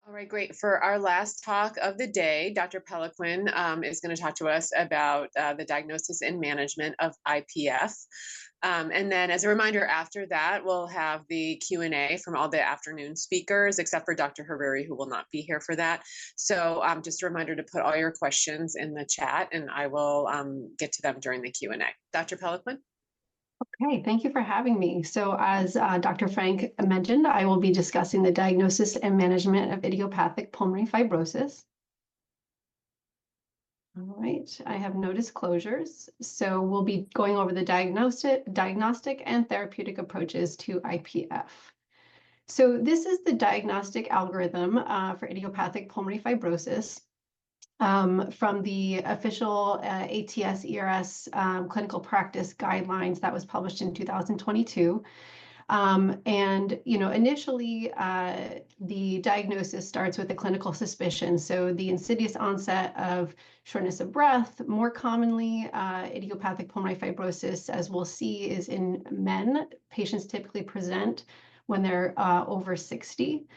All right, great. For our last talk of the day, Dr. Peliquin is going to talk to us about the diagnosis and management of IPF. And then as a reminder, after that, we'll have the Q&A from all the afternoon speakers, except for Dr. Hariri, who will not be here for that. So just a reminder to put all your questions in the chat, and I will get to them during the Q&A. Dr. Peliquin? Okay, thank you for having me. So as Dr. Frank mentioned, I will be discussing the diagnosis and management of idiopathic pulmonary fibrosis. All right, I have no disclosures. So we'll be going over the diagnostic and therapeutic approaches to IPF. So this is the diagnostic algorithm for idiopathic pulmonary fibrosis. From the official ATS-ERS clinical practice guidelines that was published in 2022. And, initially, the diagnosis starts with a clinical suspicion. So the insidious onset of shortness of breath, more commonly idiopathic pulmonary fibrosis, as we'll see, is in men. Patients typically present when they're over 60.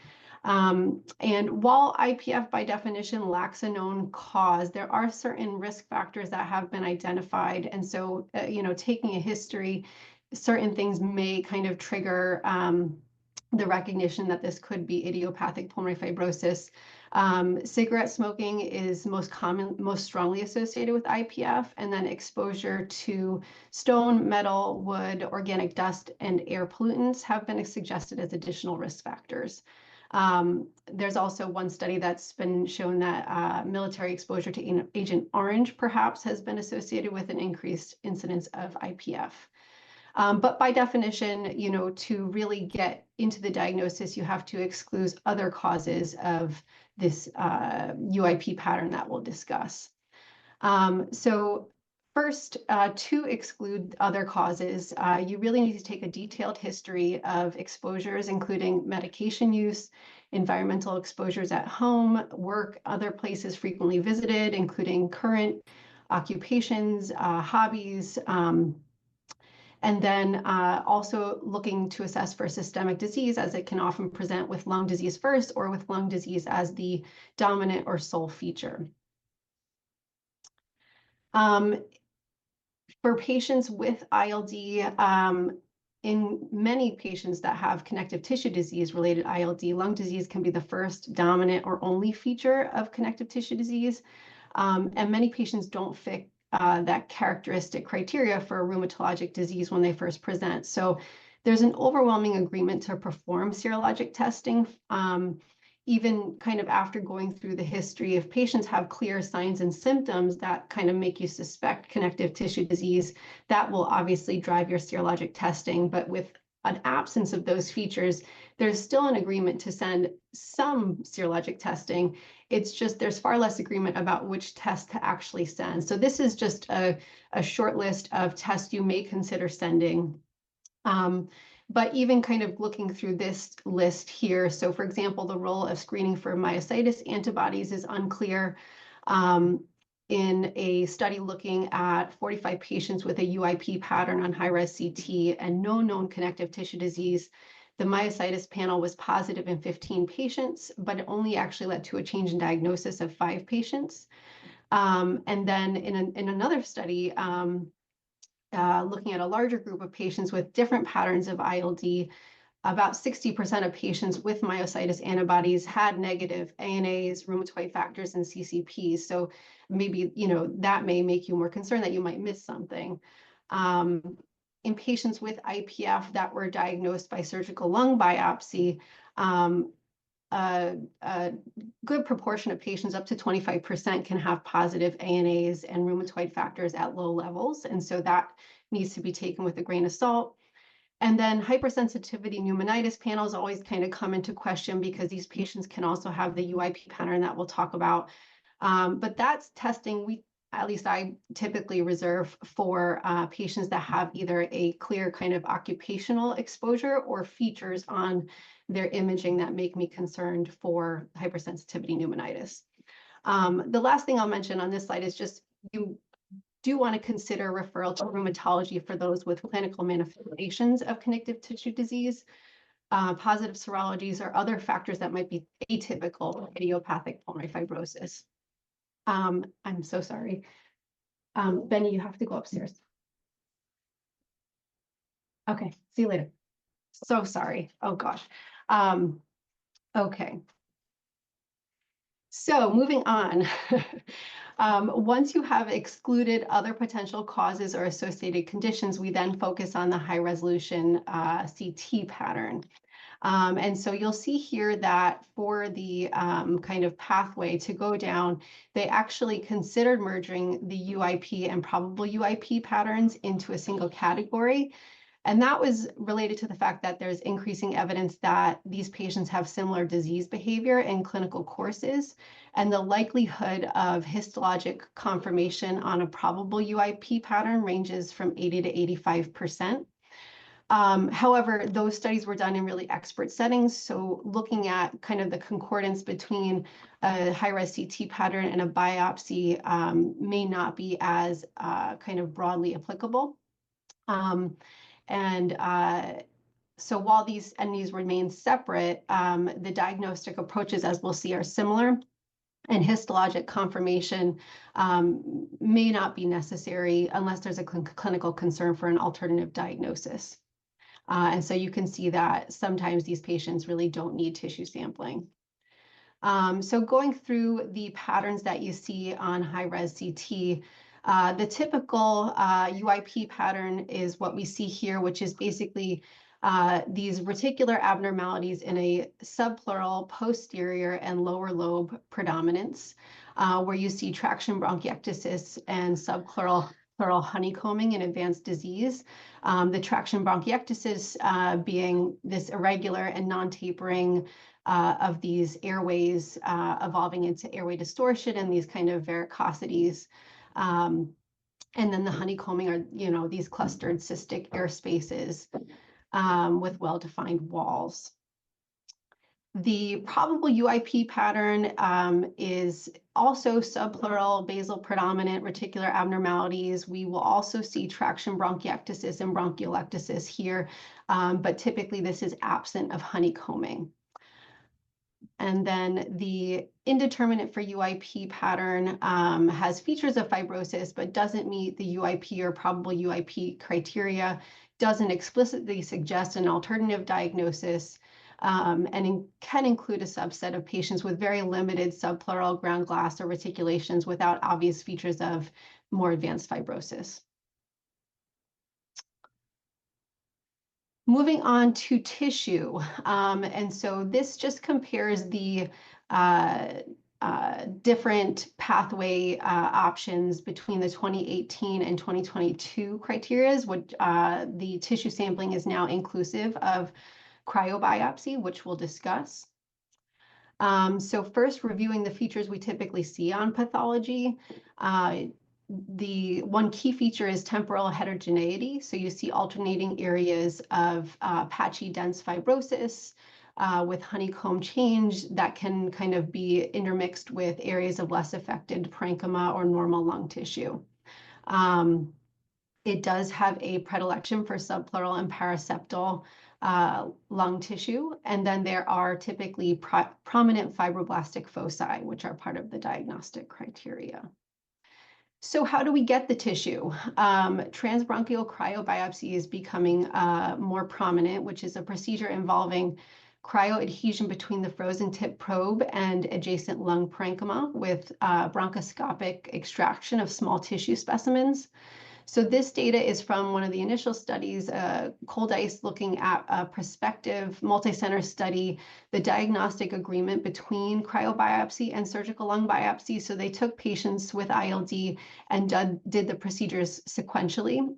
And while IPF by definition lacks a known cause, there are certain risk factors that have been identified. And so, taking a history, certain things may kind of trigger the recognition that this could be idiopathic pulmonary fibrosis. Cigarette smoking is most strongly associated with IPF, and then exposure to stone, metal, wood, organic dust, and air pollutants have been suggested as additional risk factors. There's also one study that's been shown that military exposure to Agent Orange perhaps has been associated with an increased incidence of IPF. But by definition, to really get into the diagnosis, you have to exclude other causes of this UIP pattern that we'll discuss. So first, to exclude other causes, you really need to take a detailed history of exposures, including medication use, environmental exposures at home, work, other places frequently visited, including current occupations, hobbies, and then also looking to assess for systemic disease, as it can often present with lung disease first or with lung disease as the dominant or sole feature. For patients with ILD, in many patients that have connective tissue disease-related ILD, lung disease can be the first, dominant, or only feature of connective tissue disease. And many patients don't fit that characteristic criteria for a rheumatologic disease when they first present. So there's an overwhelming agreement to perform serologic testing, even kind of after going through the history. If patients have clear signs and symptoms that kind of make you suspect connective tissue disease, that will obviously drive your serologic testing. But with an absence of those features, there's still an agreement to send some serologic testing. It's just there's far less agreement about which test to actually send. So this is just a short list of tests you may consider sending. But even kind of looking through this list here, so for example, the role of screening for myositis antibodies is unclear. In a study looking at 45 patients with a UIP pattern on high-res CT and no known connective tissue disease, the myositis panel was positive in 15 patients, but it only actually led to a change in diagnosis of 5 patients. And then in another study, looking at a larger group of patients with different patterns of ILD, about 60% of patients with myositis antibodies had negative ANAs, rheumatoid factors, and CCPs. So maybe, that may make you more concerned that you might miss something. In patients with IPF that were diagnosed by surgical lung biopsy, a good proportion of patients, up to 25%, can have positive ANAs and rheumatoid factors at low levels. And so that needs to be taken with a grain of salt. And then hypersensitivity pneumonitis panels always kind of come into question because these patients can also have the UIP pattern that we'll talk about. But that's testing at least I typically reserve for patients that have either a clear kind of occupational exposure or features on their imaging that make me concerned for hypersensitivity pneumonitis. The last thing I'll mention on this slide is just you do want to consider referral to rheumatology for those with clinical manifestations of connective tissue disease. positive serologies, or other factors that might be atypical for idiopathic pulmonary fibrosis. I'm so sorry. Benny, you have to go upstairs. Okay, see you later. So sorry. Oh gosh. Okay. So moving on, once you have excluded other potential causes or associated conditions, we then focus on the high resolution CT pattern. And so you'll see here that for the kind of pathway to go down, they actually considered merging the UIP and probable UIP patterns into a single category. And that was related to the fact that there's increasing evidence that these patients have similar disease behavior in clinical courses, and the likelihood of histologic confirmation on a probable UIP pattern ranges from 80 to 85%. However, those studies were done in really expert settings, so looking at kind of the concordance between a high-res CT pattern and a biopsy may not be as kind of broadly applicable. So while these entities remain separate, the diagnostic approaches, as we'll see, are similar, and histologic confirmation may not be necessary unless there's a clinical concern for an alternative diagnosis. And so you can see that sometimes these patients really don't need tissue sampling. So going through the patterns that you see on high-res CT, the typical UIP pattern is what we see here, which is basically these reticular abnormalities in a subpleural, posterior, and lower lobe predominance, where you see traction bronchiectasis and subpleural honeycombing in advanced disease. The traction bronchiectasis being this irregular and non-tapering of these airways evolving into airway distortion and these kind of varicosities. And then the honeycombing are, these clustered cystic air spaces with well-defined walls. The probable UIP pattern is also subpleural, basal predominant reticular abnormalities. We will also see traction bronchiectasis and bronchiolectasis here, but typically this is absent of honeycombing. And then the indeterminate for UIP pattern has features of fibrosis, but doesn't meet the UIP or probable UIP criteria, doesn't explicitly suggest an alternative diagnosis, and can include a subset of patients with very limited subpleural ground glass or reticulations without obvious features of more advanced fibrosis. Moving on to tissue, and so this just compares the different pathway options between the 2018 and 2022 criteria, which the tissue sampling is now inclusive of cryobiopsy, which we'll discuss. So first, reviewing the features we typically see on pathology. The one key feature is temporal heterogeneity. So you see alternating areas of patchy dense fibrosis with honeycomb change that can kind of be intermixed with areas of less affected parenchyma or normal lung tissue. It does have a predilection for subpleural and paraseptal lung tissue. And then there are typically prominent fibroblastic foci, which are part of the diagnostic criteria. So how do we get the tissue? Transbronchial cryobiopsy is becoming more prominent, which is a procedure involving cryoadhesion between the frozen tip probe and adjacent lung parenchyma with bronchoscopic extraction of small tissue specimens. So this data is from one of the initial studies, cold ice, looking at a prospective multi-center study, the diagnostic agreement between cryobiopsy and surgical lung biopsy. So they took patients with ILD and did the procedures sequentially.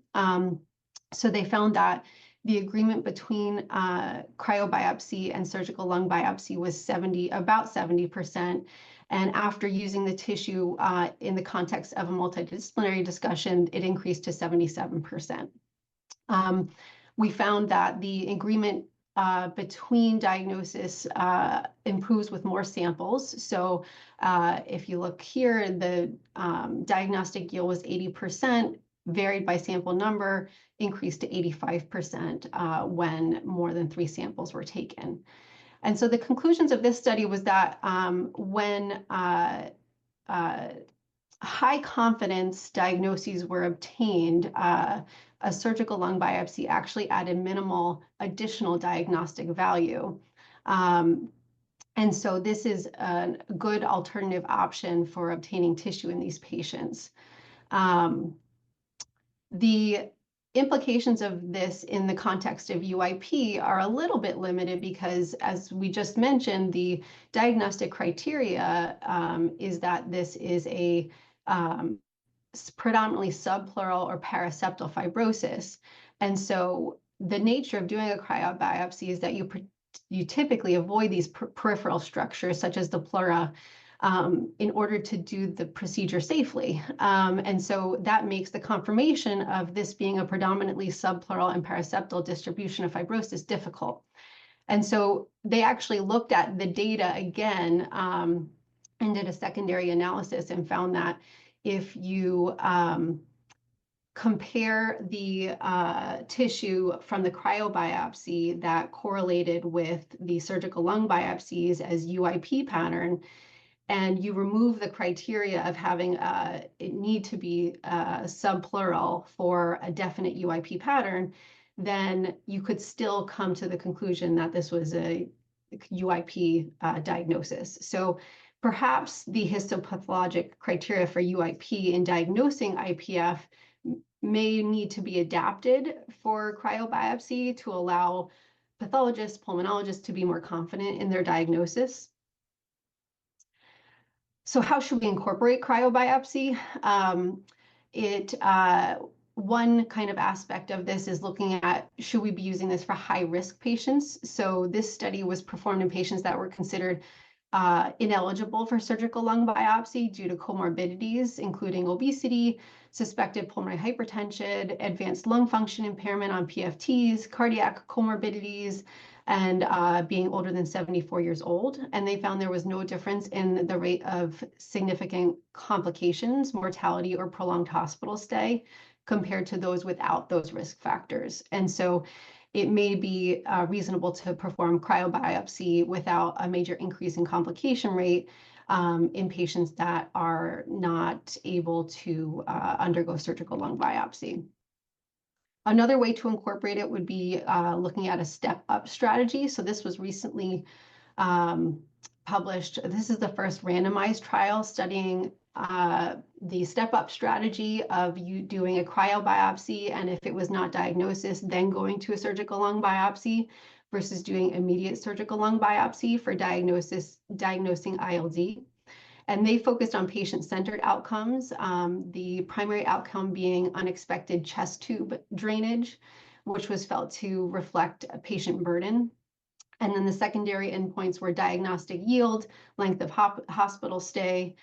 So they found that the agreement between cryobiopsy and surgical lung biopsy was about 70%. And after using the tissue in the context of a multidisciplinary discussion, it increased to 77%. We found that the agreement between diagnosis improves with more samples. So if you look here, the diagnostic yield was 80%, varied by sample number, increased to 85% when more than 3 samples were taken. And so the conclusions of this study was that when high confidence diagnoses were obtained, a surgical lung biopsy actually added minimal additional diagnostic value. And so this is a good alternative option for obtaining tissue in these patients. The implications of this in the context of UIP are a little bit limited because, as we just mentioned, the diagnostic criteria is that this is a predominantly subpleural or paraseptal fibrosis. And so the nature of doing a cryobiopsy is that you typically avoid these peripheral structures such as the pleura in order to do the procedure safely. And so that makes the confirmation of this being a predominantly subpleural and paraseptal distribution of fibrosis difficult. And so they actually looked at the data again and did a secondary analysis and found that if you compare the tissue from the cryobiopsy that correlated with the surgical lung biopsies as UIP pattern, and you remove the criteria of having it need to be subpleural for a definite UIP pattern, then you could still come to the conclusion that this was a UIP diagnosis. So perhaps the histopathologic criteria for UIP in diagnosing IPF may need to be adapted for cryobiopsy to allow pathologists, pulmonologists to be more confident in their diagnosis. So how should we incorporate cryobiopsy? One kind of aspect of this is looking at, should we be using this for high-risk patients? So this study was performed in patients that were considered ineligible for surgical lung biopsy due to comorbidities, including obesity, suspected pulmonary hypertension, advanced lung function impairment on PFTs, cardiac comorbidities, and being older than 74 years old. And they found there was no difference in the rate of significant complications, mortality, or prolonged hospital stay compared to those without those risk factors. And so it may be reasonable to perform cryobiopsy without a major increase in complication rate in patients that are not able to undergo surgical lung biopsy. Another way to incorporate it would be looking at a step-up strategy. So this was recently published. This is the first randomized trial studying the step-up strategy of you doing a cryobiopsy, and if it was not diagnosis, then going to a surgical lung biopsy versus doing immediate surgical lung biopsy for diagnosing ILD. And they focused on patient-centered outcomes, the primary outcome being unexpected chest tube drainage, which was felt to reflect a patient burden. And then the secondary endpoints were diagnostic yield, length of hospital stay,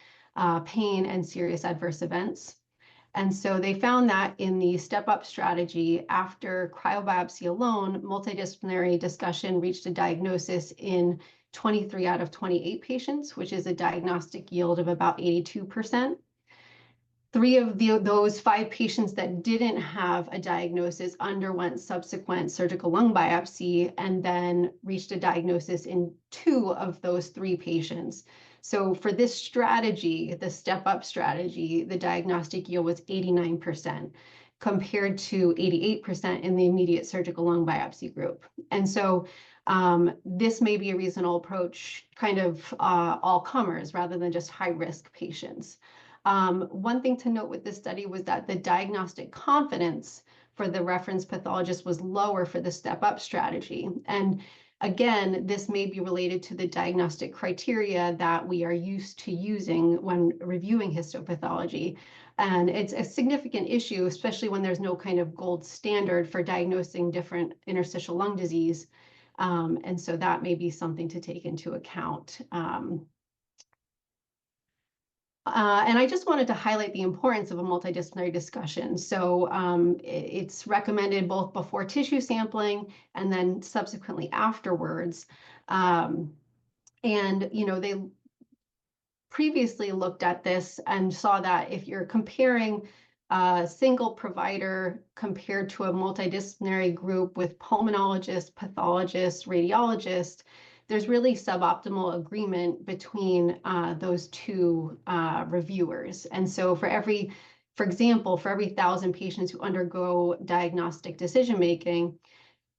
pain, and serious adverse events. And so they found that in the step-up strategy, after cryobiopsy alone, multidisciplinary discussion reached a diagnosis in 23 out of 28 patients, which is a diagnostic yield of about 82%. 3 of those 5 patients that didn't have a diagnosis underwent subsequent surgical lung biopsy and then reached a diagnosis in 2 of those 3 patients. So for this strategy, the step-up strategy, the diagnostic yield was 89% compared to 88% in the immediate surgical lung biopsy group. And so this may be a reasonable approach, kind of all comers rather than just high-risk patients. One thing to note with this study was that the diagnostic confidence for the reference pathologist was lower for the step-up strategy. And again, this may be related to the diagnostic criteria that we are used to using when reviewing histopathology. And it's a significant issue, especially when there's no kind of gold standard for diagnosing different interstitial lung disease. And so that may be something to take into account. And I just wanted to highlight the importance of a multidisciplinary discussion. So it's recommended both before tissue sampling and then subsequently afterwards. And, you know, they previously looked at this and saw that if you're comparing single provider compared to a multidisciplinary group with pulmonologists, pathologists, radiologists, there's really suboptimal agreement between those two reviewers. And so for example, for every 1,000 patients who undergo diagnostic decision-making,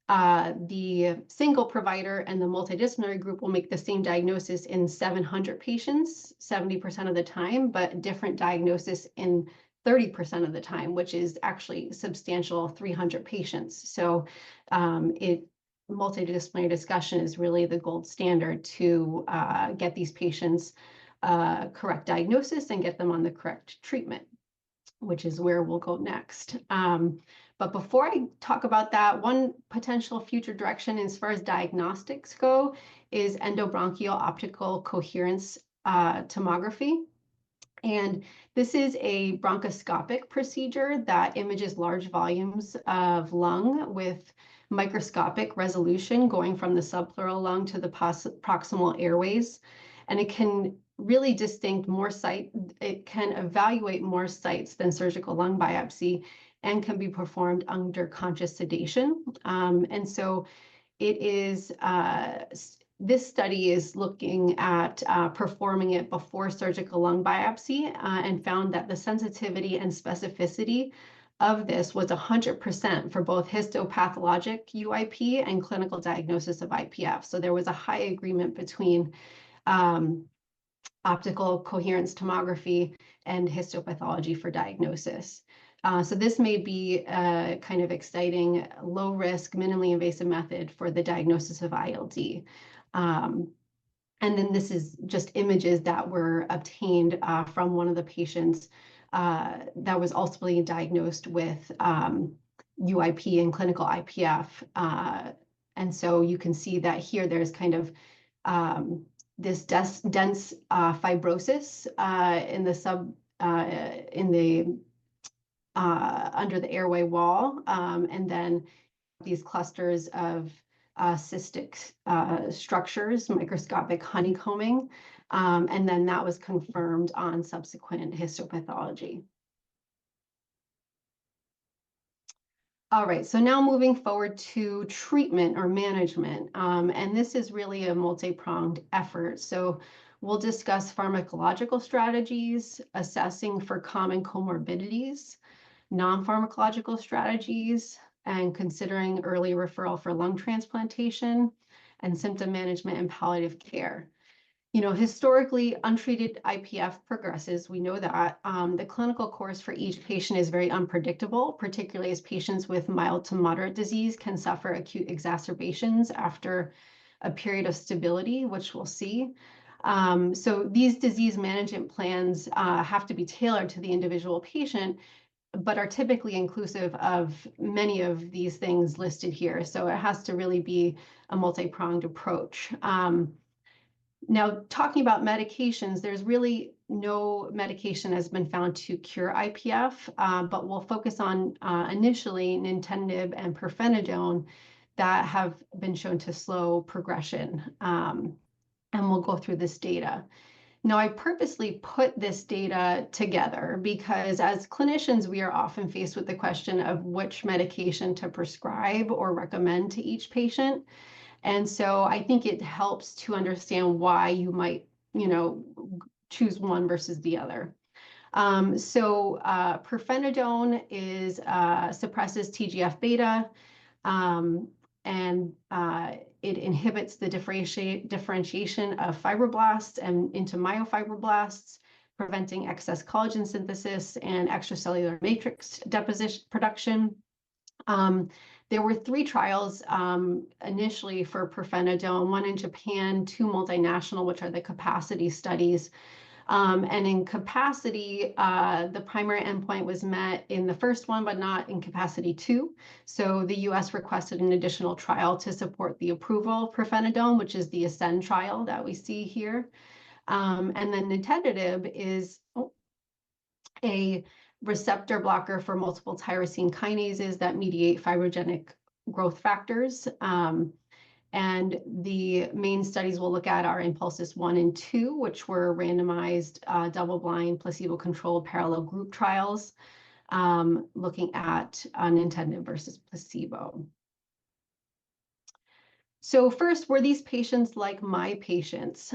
the single provider and the multidisciplinary group will make the same diagnosis in 700 patients, 70% of the time, but different diagnosis in 30% of the time, which is actually substantial 300 patients. So multidisciplinary discussion is really the gold standard to get these patients correct diagnosis and get them on the correct treatment, which is where we'll go next. But before I talk about that, one potential future direction as far as diagnostics go is endobronchial optical coherence tomography. And this is a bronchoscopic procedure that images large volumes of lung with microscopic resolution going from the subpleural lung to the proximal airways. And it can really it can evaluate more sites than surgical lung biopsy and can be performed under conscious sedation. And so it is, this study is looking at performing it before surgical lung biopsy and found that the sensitivity and specificity of this was 100% for both histopathologic UIP and clinical diagnosis of IPF. So there was a high agreement between optical coherence tomography and histopathology for diagnosis. So this may be a kind of exciting, low-risk, minimally invasive method for the diagnosis of ILD. And then this is just images that were obtained from one of the patients that was ultimately diagnosed with UIP and clinical IPF. And so you can see that here there's kind of this dense fibrosis under the airway wall, and then these clusters of cystic structures, microscopic honeycombing, and then that was confirmed on subsequent histopathology. All right, so now moving forward to treatment or management, and this is really a multi-pronged effort. So we'll discuss pharmacological strategies, assessing for common comorbidities, non-pharmacological strategies, and considering early referral for lung transplantation, and symptom management and palliative care. You know, historically, untreated IPF progresses. We know that the clinical course for each patient is very unpredictable, particularly as patients with mild to moderate disease can suffer acute exacerbations after a period of stability, which we'll see. So these disease management plans have to be tailored to the individual patient, but are typically inclusive of many of these things listed here. So it has to really be a multi-pronged approach. Now, talking about medications, there's really no medication has been found to cure IPF, but we'll focus on initially nintedanib and pirfenidone that have been shown to slow progression. And we'll go through this data. Now, I purposely put this data together because as clinicians, we are often faced with the question of which medication to prescribe or recommend to each patient. And so I think it helps to understand why you might, choose one versus the other. So pirfenidone suppresses TGF-beta, and it inhibits the differentiation of fibroblasts and into myofibroblasts, preventing excess collagen synthesis and extracellular matrix production. There were 3 trials initially for pirfenidone, one in Japan, 2 multinational, which are the capacity studies. And in capacity, the primary endpoint was met in the first one, but not in capacity 2. So the US requested an additional trial to support the approval of pirfenidone, which is the ASCEND trial that we see here. And then nintedanib is a receptor blocker for multiple tyrosine kinases that mediate fibrogenic growth factors. And the main studies we'll look at are Impulsus 1 and 2, which were randomized, double-blind, placebo-controlled parallel group trials. looking at nintedanib versus placebo. So first, were these patients like my patients?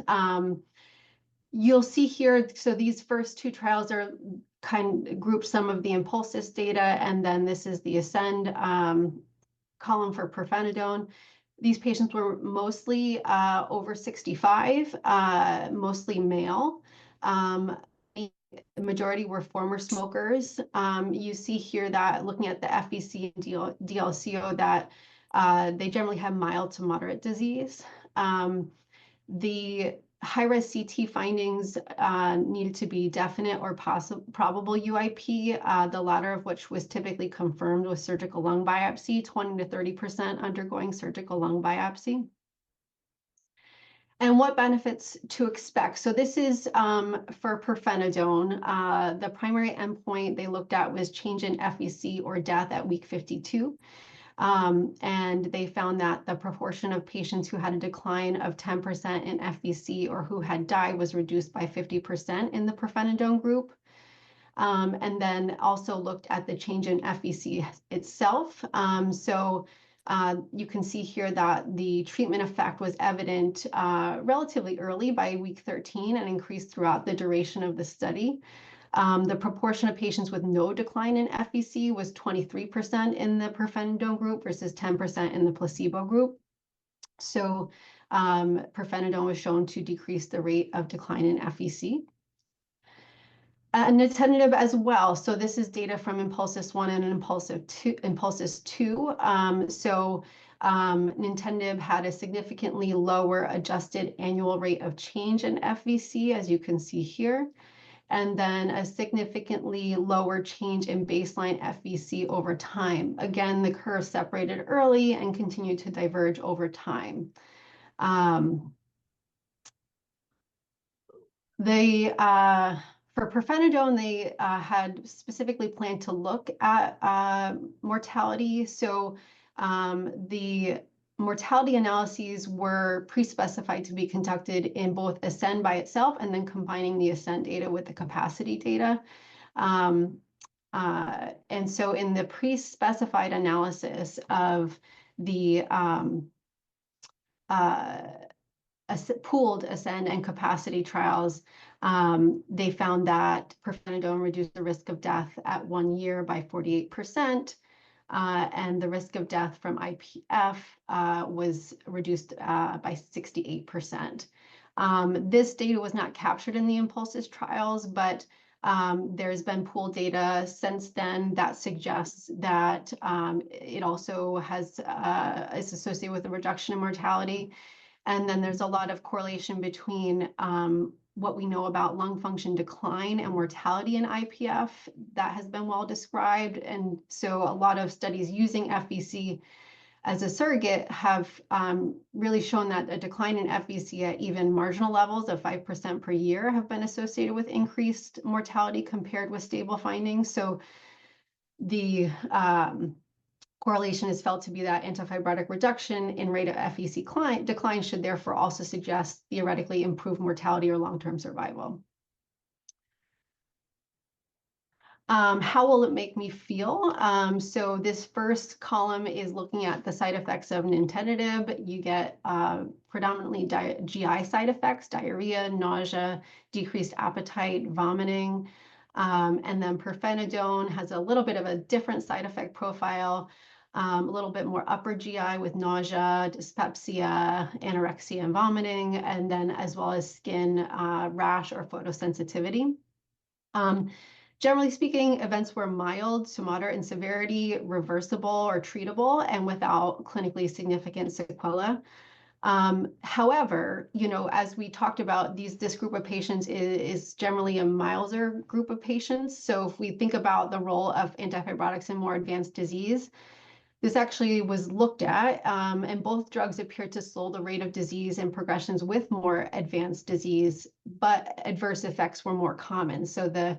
You'll see here, so these first two trials are kind of group some of the Impulsis data, and then this is the Ascend column for pirfenidone. These patients were mostly over 65, mostly male. The majority were former smokers. You see here that looking at the FVC and DLCO that they generally have mild to moderate disease. The high-res CT findings needed to be definite or probable UIP, the latter of which was typically confirmed with surgical lung biopsy, 20 to 30% undergoing surgical lung biopsy. And what benefits to expect? So this is for pirfenidone. The primary endpoint they looked at was change in FVC or death at week 52. And they found that the proportion of patients who had a decline of 10% in FVC or who had died was reduced by 50% in the pirfenidone group. And then also looked at the change in FVC itself. You can see here that the treatment effect was evident relatively early by week 13 and increased throughout the duration of the study. The proportion of patients with no decline in FVC was 23% in the pirfenidone group versus 10% in the placebo group. So pirfenidone was shown to decrease the rate of decline in FVC. Nintedanib as well. So this is data from Impulsis 1 and Impulsis 2. Nintedanib had a significantly lower adjusted annual rate of change in FVC, as you can see here, and then a significantly lower change in baseline FVC over time. Again, the curve separated early and continued to diverge over time. For pirfenidone, they had specifically planned to look at mortality. So the mortality analyses were pre-specified to be conducted in both Ascend by itself and then combining the Ascend data with the capacity data. And so in the pre-specified analysis of the pooled Ascend and capacity trials, they found that pirfenidone reduced the risk of death at 1 year by 48%. And the risk of death from IPF was reduced by 68%. This data was not captured in the Impulsis trials, but there's been pooled data since then that suggests that it also is associated with a reduction in mortality. And then there's a lot of correlation between what we know about lung function decline and mortality in IPF that has been well described. And so a lot of studies using FVC as a surrogate have really shown that a decline in FVC at even marginal levels of 5% per year have been associated with increased mortality compared with stable findings. So the correlation is felt to be that antifibrotic reduction in rate of FVC decline should therefore also suggest theoretically improved mortality or long-term survival. How will it make me feel? So this first column is looking at the side effects of nintedanib. You get predominantly GI side effects, diarrhea, nausea, decreased appetite, vomiting. And then pirfenidone has a little bit of a different side effect profile, a little bit more upper GI with nausea, dyspepsia, anorexia, and vomiting, and then as well as skin rash or photosensitivity. Generally speaking, events were mild to moderate in severity, reversible or treatable, and without clinically significant sequelae. However, as we talked about, this group of patients is generally a milder group of patients. So if we think about the role of antifibrotics in more advanced disease, this actually was looked at, and both drugs appeared to slow the rate of disease and progressions with more advanced disease, but adverse effects were more common. So the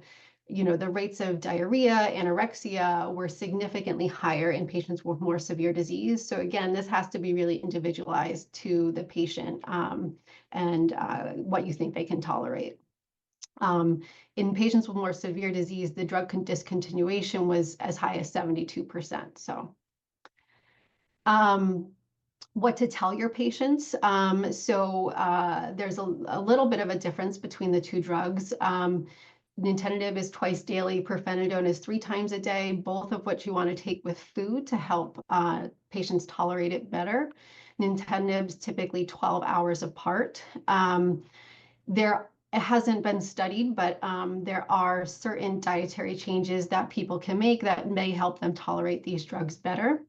rates of diarrhea, anorexia were significantly higher in patients with more severe disease. So again, this has to be really individualized to the patient and what you think they can tolerate. In patients with more severe disease, the drug discontinuation was as high as 72%. So what to tell your patients. There's a little bit of a difference between the two drugs. Nintedanib is twice daily, pirfenidone is 3 times a day, both of which you want to take with food to help patients tolerate it better. Nintedanib's typically 12 hours apart. It hasn't been studied, but there are certain dietary changes that people can make that may help them tolerate these drugs better.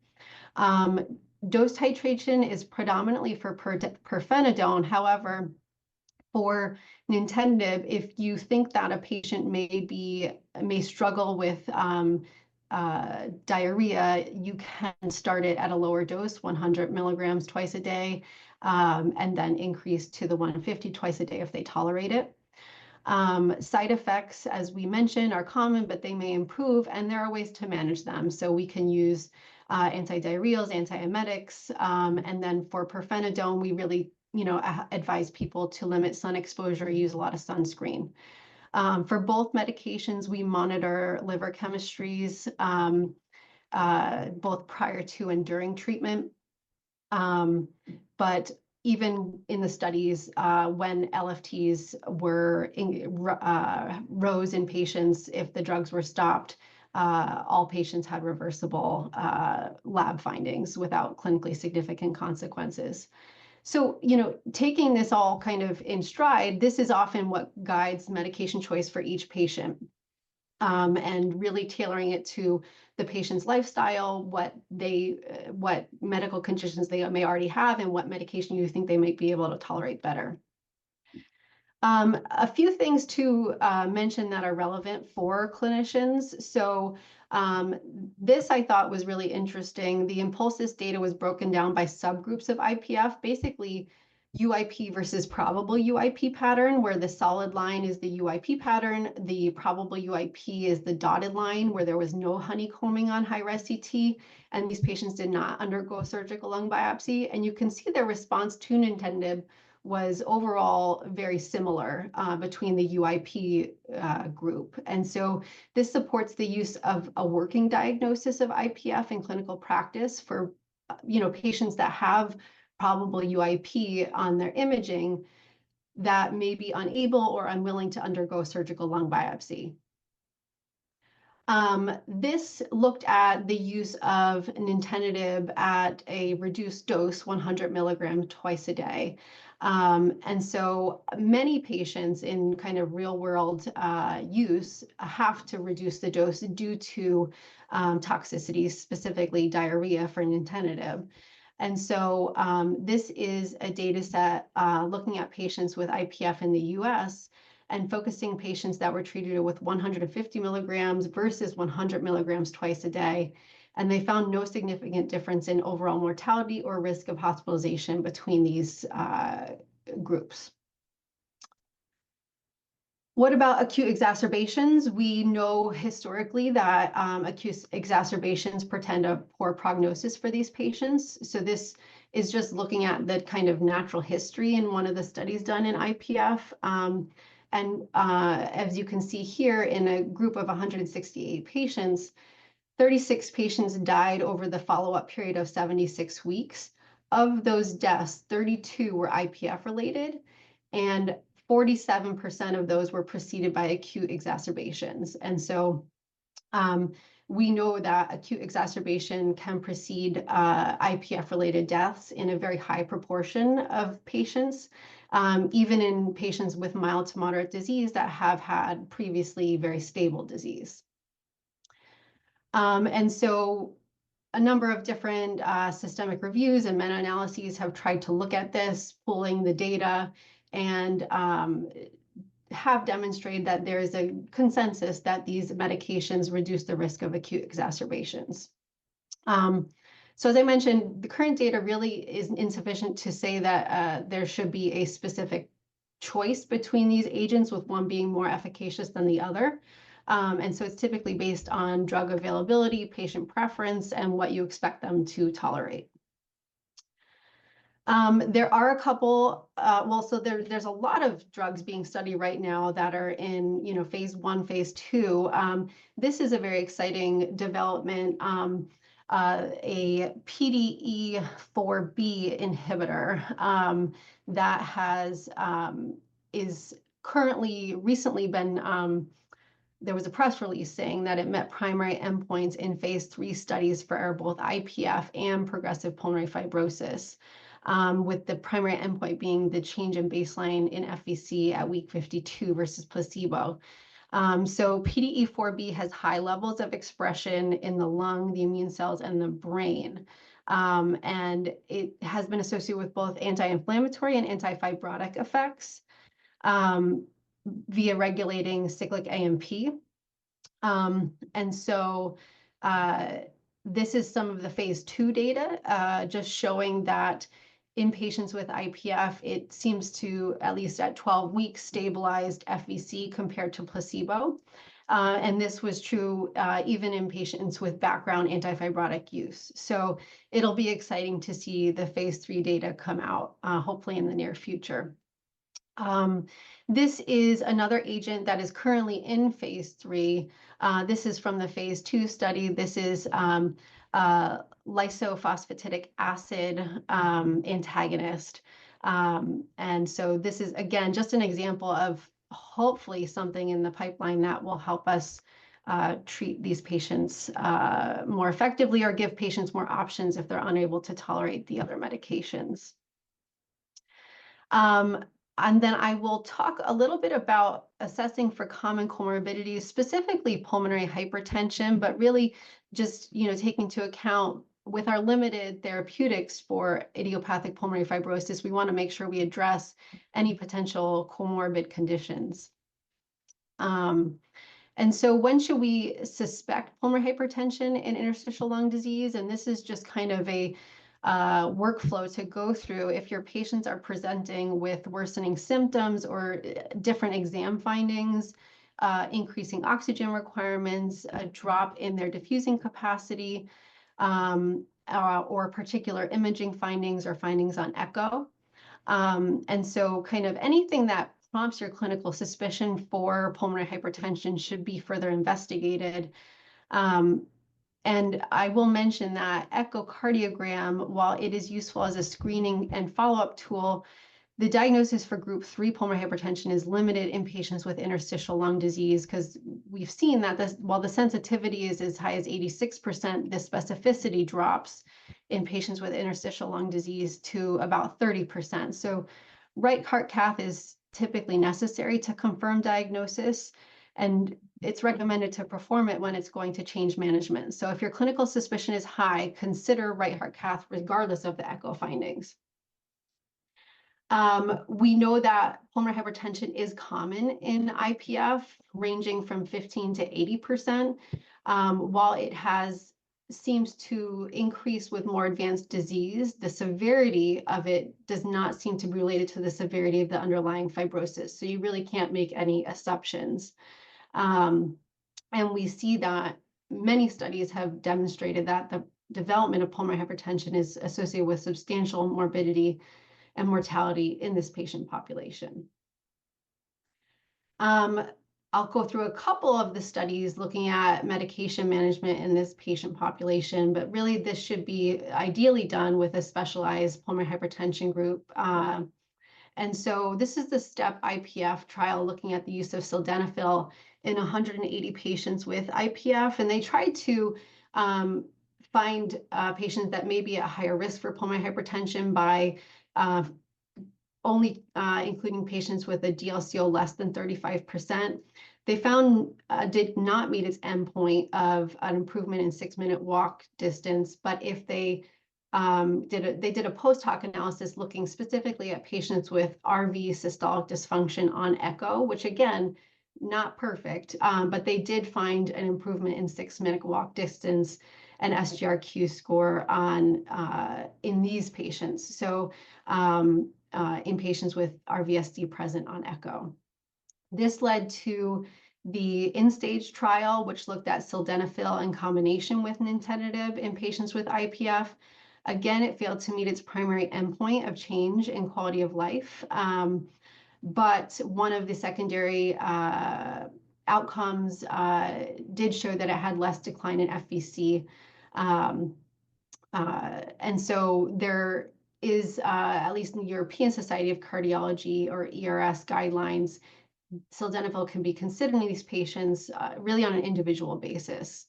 Dose titration is predominantly for pirfenidone. However, for nintedanib, if you think that a patient may struggle with diarrhea, you can start it at a lower dose, 100 milligrams twice a day, and then increase to the 150 twice a day if they tolerate it. Side effects, as we mentioned, are common, but they may improve, and there are ways to manage them. So we can use antidiarrheals, antiemetics, and then for pirfenidone, we really advise people to limit sun exposure, use a lot of sunscreen. For both medications, we monitor liver chemistries both prior to and during treatment. But even in the studies, when LFTs rose in patients, if the drugs were stopped, all patients had reversible lab findings without clinically significant consequences. So, taking this all kind of in stride, this is often what guides medication choice for each patient, and really tailoring it to the patient's lifestyle, what medical conditions they may already have, and what medication you think they might be able to tolerate better. A few things to mention that are relevant for clinicians. So this I thought was really interesting. The Impulsis data was broken down by subgroups of IPF, basically UIP versus probable UIP pattern, where the solid line is the UIP pattern. The probable UIP is the dotted line where there was no honeycombing on high-res CT, and these patients did not undergo surgical lung biopsy. And you can see their response to nintedanib was overall very similar between the UIP group. And so this supports the use of a working diagnosis of IPF in clinical practice for patients that have probable UIP on their imaging that may be unable or unwilling to undergo surgical lung biopsy. This looked at the use of nintedanib at a reduced dose, 100 milligrams twice a day. And so many patients in kind of real world use have to reduce the dose due to toxicities, specifically diarrhea for nintedanib. And so this is a data set looking at patients with IPF in the US and focusing patients that were treated with 150 milligrams versus 100 milligrams twice a day. And they found no significant difference in overall mortality or risk of hospitalization between these groups. What about acute exacerbations? We know historically that acute exacerbations portend a poor prognosis for these patients. So this is just looking at the kind of natural history in one of the studies done in IPF. And as you can see here, in a group of 168 patients, 36 patients died over the follow-up period of 76 weeks. Of those deaths, 32 were IPF related, and 47% of those were preceded by acute exacerbations. And so we know that acute exacerbation can precede IPF-related deaths in a very high proportion of patients, even in patients with mild to moderate disease that have had previously very stable disease. And so a number of different systemic reviews and meta-analyses have tried to look at this, pulling the data, and have demonstrated that there is a consensus that these medications reduce the risk of acute exacerbations. So as I mentioned, the current data really is insufficient to say that there should be a specific choice between these agents, with one being more efficacious than the other. And so it's typically based on drug availability, patient preference, and what you expect them to tolerate. There are a couple, well, so there's a lot of drugs being studied right now that are in, phase 1, phase 2. This is a very exciting development, a PDE4B inhibitor that is recently been, there was a press release saying that it met primary endpoints in phase 3 studies for both IPF and progressive pulmonary fibrosis, with the primary endpoint being the change in baseline in FVC at week 52 versus placebo. So PDE4B has high levels of expression in the lung, the immune cells, and the brain. And it has been associated with both anti-inflammatory and anti-fibrotic effects via regulating cyclic AMP. And so this is some of the phase 2 data, just showing that in patients with IPF, it seems to, at least at 12 weeks, stabilized FVC compared to placebo. And this was true even in patients with background antifibrotic use. So it'll be exciting to see the phase 3 data come out, hopefully in the near future. This is another agent that is currently in phase 3. This is from the phase 2 study. This is lysophosphatidic acid antagonist. And so this is, again, just an example of hopefully something in the pipeline that will help us treat these patients more effectively or give patients more options if they're unable to tolerate the other medications. And then I will talk a little bit about assessing for common comorbidities, specifically pulmonary hypertension, but really just, taking into account with our limited therapeutics for idiopathic pulmonary fibrosis, we want to make sure we address any potential comorbid conditions. And so when should we suspect pulmonary hypertension in interstitial lung disease? And this is just kind of a workflow to go through if your patients are presenting with worsening symptoms or different exam findings, increasing oxygen requirements, a drop in their diffusing capacity, or particular imaging findings or findings on echo. And so kind of anything that prompts your clinical suspicion for pulmonary hypertension should be further investigated. And I will mention that echocardiogram, while it is useful as a screening and follow-up tool, the diagnosis for group 3 pulmonary hypertension is limited in patients with interstitial lung disease, because we've seen that while the sensitivity is as high as 86%, the specificity drops in patients with interstitial lung disease to about 30%. So right heart cath is typically necessary to confirm diagnosis, and it's recommended to perform it when it's going to change management. So if your clinical suspicion is high, consider right heart cath regardless of the echo findings. We know that pulmonary hypertension is common in IPF, ranging from 15 to 80%, while it seems to increase with more advanced disease. The severity of it does not seem to be related to the severity of the underlying fibrosis. So you really can't make any assumptions. And we see that many studies have demonstrated that the development of pulmonary hypertension is associated with substantial morbidity and mortality in this patient population. I'll go through a couple of the studies looking at medication management in this patient population, but really this should be ideally done with a specialized pulmonary hypertension group. And so this is the STEP IPF trial looking at the use of sildenafil in 180 patients with IPF, and they tried to find patients that may be at higher risk for pulmonary hypertension by only including patients with a DLCO less than 35%. They found did not meet its endpoint of an improvement in 6-minute walk distance, but if they did a post hoc analysis looking specifically at patients with RV systolic dysfunction on echo, which again, not perfect, but they did find an improvement in 6-minute walk distance and SGRQ score in these patients. So in patients with RVSD present on echo. This led to the InStage trial, which looked at sildenafil in combination with nintedanib in patients with IPF. Again, it failed to meet its primary endpoint of change in quality of life. But one of the secondary outcomes did show that it had less decline in FVC. And so there is, at least in the European Society of Cardiology or ERS guidelines, sildenafil can be considered in these patients really on an individual basis.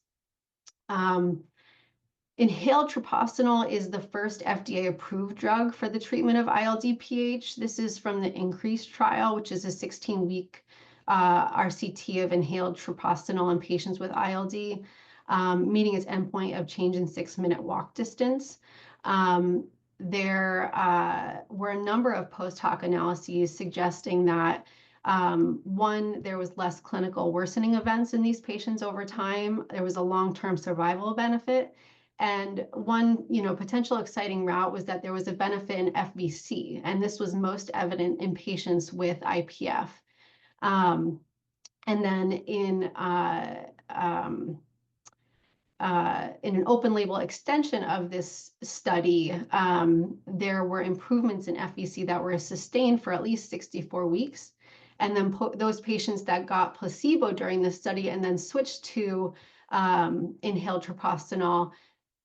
Inhaled treprostinil is the first FDA-approved drug for the treatment of ILD-PH. This is from the INCREASE trial, which is a 16-week RCT of inhaled treprostinil in patients with ILD, meeting its endpoint of change in 6-minute walk distance. There were a number of post-hoc analyses suggesting that one, there was less clinical worsening events in these patients over time. There was a long-term survival benefit. And one, potential exciting route was that there was a benefit in FVC, and this was most evident in patients with IPF. And then in an open label extension of this study, there were improvements in FVC that were sustained for at least 64 weeks. And then those patients that got placebo during the study and then switched to inhaled treprostinil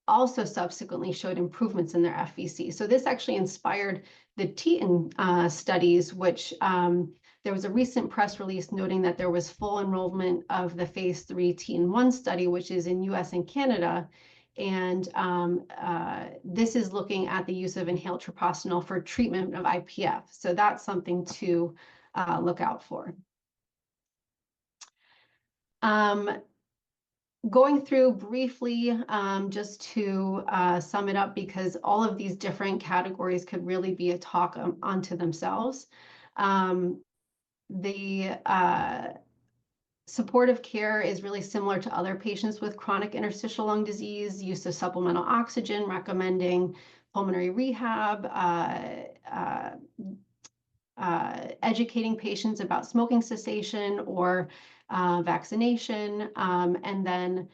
also subsequently showed improvements in their FVC. So this actually inspired the TETON studies, which there was a recent press release noting that there was full enrollment of the phase 3 TETON-1 study, which is in US and Canada. And this is looking at the use of inhaled treprostinil for treatment of IPF. So that's something to look out for. Going through briefly, just to sum it up, because all of these different categories could really be a talk onto themselves. The supportive care is really similar to other patients with chronic interstitial lung disease, use of supplemental oxygen, recommending pulmonary rehab, educating patients about smoking cessation or vaccination, and then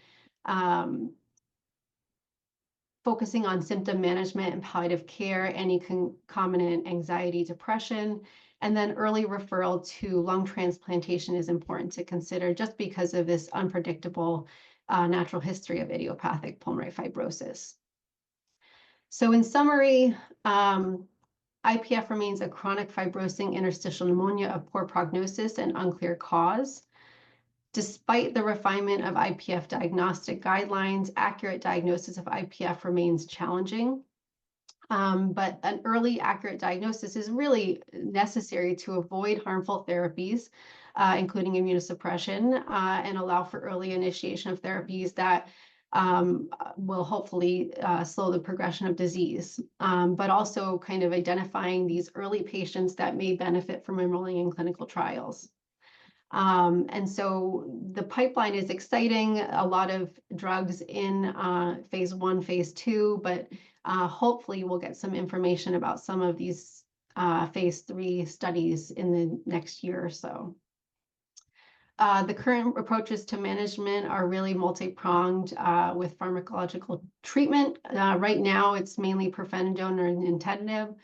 focusing on symptom management and palliative care, any concomitant anxiety, depression, and then early referral to lung transplantation is important to consider just because of this unpredictable natural history of idiopathic pulmonary fibrosis. So in summary, IPF remains a chronic fibrosing interstitial pneumonia of poor prognosis and unclear cause. Despite the refinement of IPF diagnostic guidelines, accurate diagnosis of IPF remains challenging. But an early accurate diagnosis is really necessary to avoid harmful therapies, including immunosuppression, and allow for early initiation of therapies that will hopefully slow the progression of disease, but also kind of identifying these early patients that may benefit from enrolling in clinical trials. And so the pipeline is exciting, a lot of drugs in phase 1, phase 2, but hopefully we'll get some information about some of these phase 3 studies in the next year or so. The current approaches to management are really multi-pronged with pharmacological treatment. Right now, it's mainly pirfenidone or nintedanib,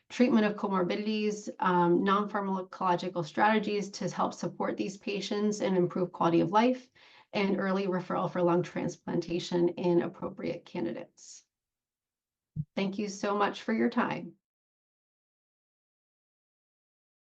treatment of comorbidities, non-pharmacological strategies to help support these patients and improve quality of life, and early referral for lung transplantation in appropriate candidates. Thank you so much for your time.